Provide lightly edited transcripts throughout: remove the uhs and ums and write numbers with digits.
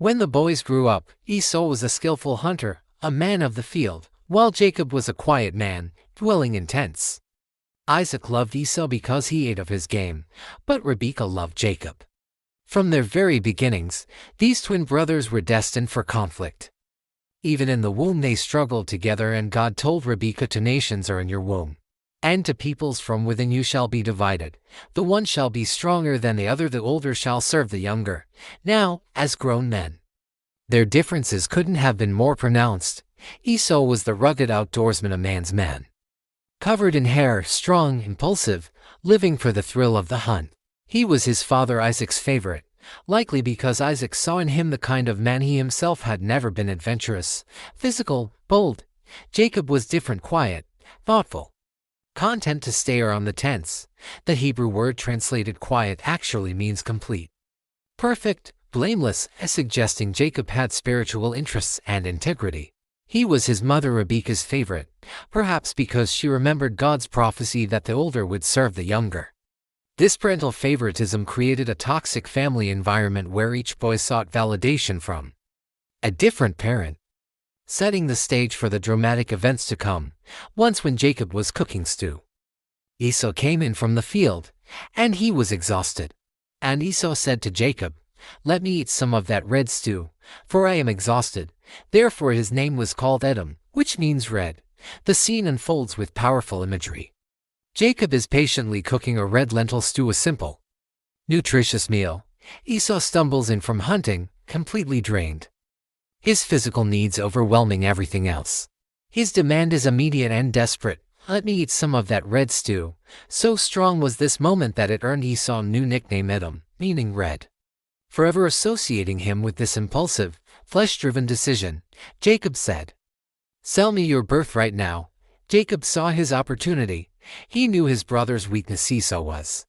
When the boys grew up, Esau was a skillful hunter, a man of the field, while Jacob was a quiet man, dwelling in tents. Isaac loved Esau because he ate of his game, but Rebekah loved Jacob. From their very beginnings, these twin brothers were destined for conflict. Even in the womb they struggled together, and God told Rebekah, "Two nations are in your womb, and to peoples from within you shall be divided. The one shall be stronger than the other, the older shall serve the younger." Now, as grown men, their differences couldn't have been more pronounced. Esau was the rugged outdoorsman, a man's man. Covered in hair, strong, impulsive, living for the thrill of the hunt. He was his father Isaac's favorite, likely because Isaac saw in him the kind of man he himself had never been: adventurous, physical, bold. Jacob was different, quiet, thoughtful, content to stay around the tents. The Hebrew word translated quiet actually means complete, perfect, blameless, as suggesting Jacob had spiritual interests and integrity. He was his mother Rebekah's favorite, perhaps because she remembered God's prophecy that the older would serve the younger. This parental favoritism created a toxic family environment where each boy sought validation from a different parent, setting the stage for the dramatic events to come. Once when Jacob was cooking stew, Esau came in from the field, and he was exhausted. And Esau said to Jacob, "Let me eat some of that red stew, for I am exhausted." Therefore his name was called Edom, which means red. The scene unfolds with powerful imagery. Jacob is patiently cooking a red lentil stew, a simple, nutritious meal. Esau stumbles in from hunting, completely drained, his physical needs overwhelming everything else. His demand is immediate and desperate: "Let me eat some of that red stew." So strong was this moment that it earned Esau a new nickname, Edom, meaning red. Forever associating him with this impulsive, flesh-driven decision, Jacob said, "Sell me your birthright now." Jacob saw his opportunity. He knew his brother's weakness. Esau was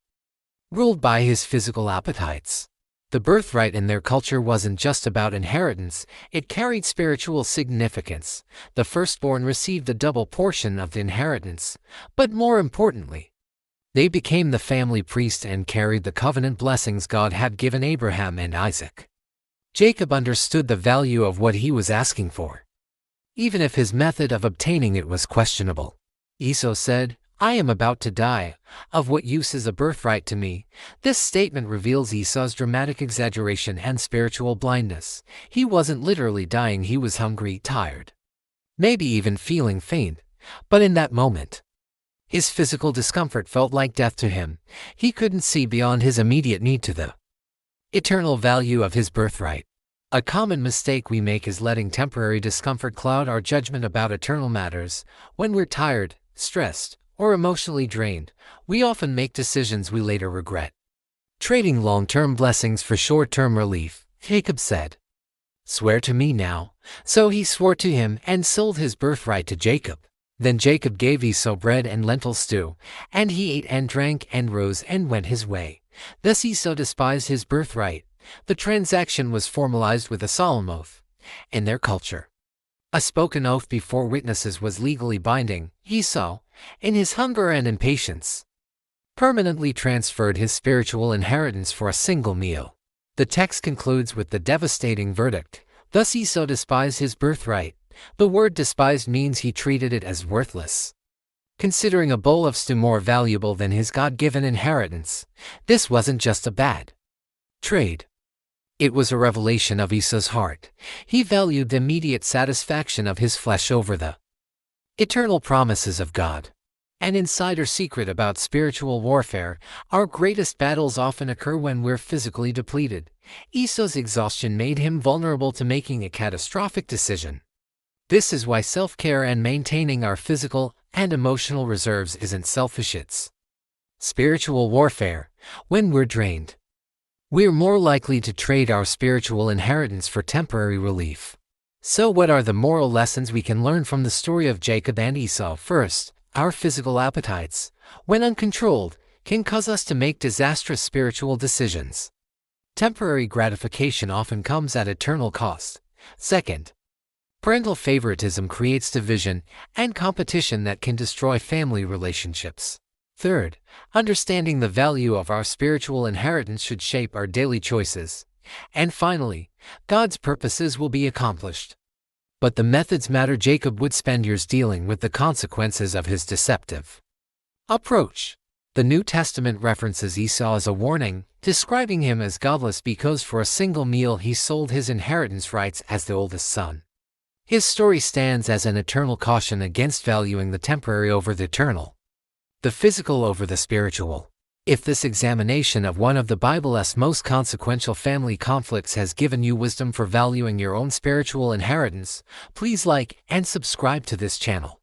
ruled by his physical appetites. The birthright in their culture wasn't just about inheritance, it carried spiritual significance. The firstborn received a double portion of the inheritance, but more importantly, they became the family priest and carried the covenant blessings God had given Abraham and Isaac. Jacob understood the value of what he was asking for, even if his method of obtaining it was questionable. Esau said, "I am about to die. Of what use is a birthright to me?" This statement reveals Esau's dramatic exaggeration and spiritual blindness. He wasn't literally dying, he was hungry, tired, maybe even feeling faint. But in that moment, his physical discomfort felt like death to him. He couldn't see beyond his immediate need to the eternal value of his birthright. A common mistake we make is letting temporary discomfort cloud our judgment about eternal matters. When we're tired, stressed, or emotionally drained, we often make decisions we later regret, trading long-term blessings for short-term relief. Jacob said, "Swear to me now." So he swore to him and sold his birthright to Jacob. Then Jacob gave Esau bread and lentil stew, and he ate and drank and rose and went his way. Thus Esau despised his birthright. The transaction was formalized with a solemn oath. In their culture, a spoken oath before witnesses was legally binding. Esau, in his hunger and impatience, permanently transferred his spiritual inheritance for a single meal. The text concludes with the devastating verdict: "Thus Esau despised his birthright." The word despised means he treated it as worthless, considering a bowl of stew more valuable than his God-given inheritance. This wasn't just a bad trade. It was a revelation of Esau's heart. He valued the immediate satisfaction of his flesh over the eternal promises of God. An insider secret about spiritual warfare: our greatest battles often occur when we're physically depleted. Esau's exhaustion made him vulnerable to making a catastrophic decision. This is why self-care and maintaining our physical and emotional reserves isn't selfish, it's spiritual warfare. When we're drained, we're more likely to trade our spiritual inheritance for temporary relief. So what are the moral lessons we can learn from the story of Jacob and Esau? First, our physical appetites, when uncontrolled, can cause us to make disastrous spiritual decisions. Temporary gratification often comes at eternal cost. Second, parental favoritism creates division and competition that can destroy family relationships. Third, understanding the value of our spiritual inheritance should shape our daily choices. And finally, God's purposes will be accomplished. But the methods matter. Jacob would spend years dealing with the consequences of his deceptive approach. The New Testament references Esau as a warning, describing him as godless because for a single meal he sold his inheritance rights as the oldest son. His story stands as an eternal caution against valuing the temporary over the eternal, the physical over the spiritual. If this examination of one of the Bible's most consequential family conflicts has given you wisdom for valuing your own spiritual inheritance, please like and subscribe to this channel.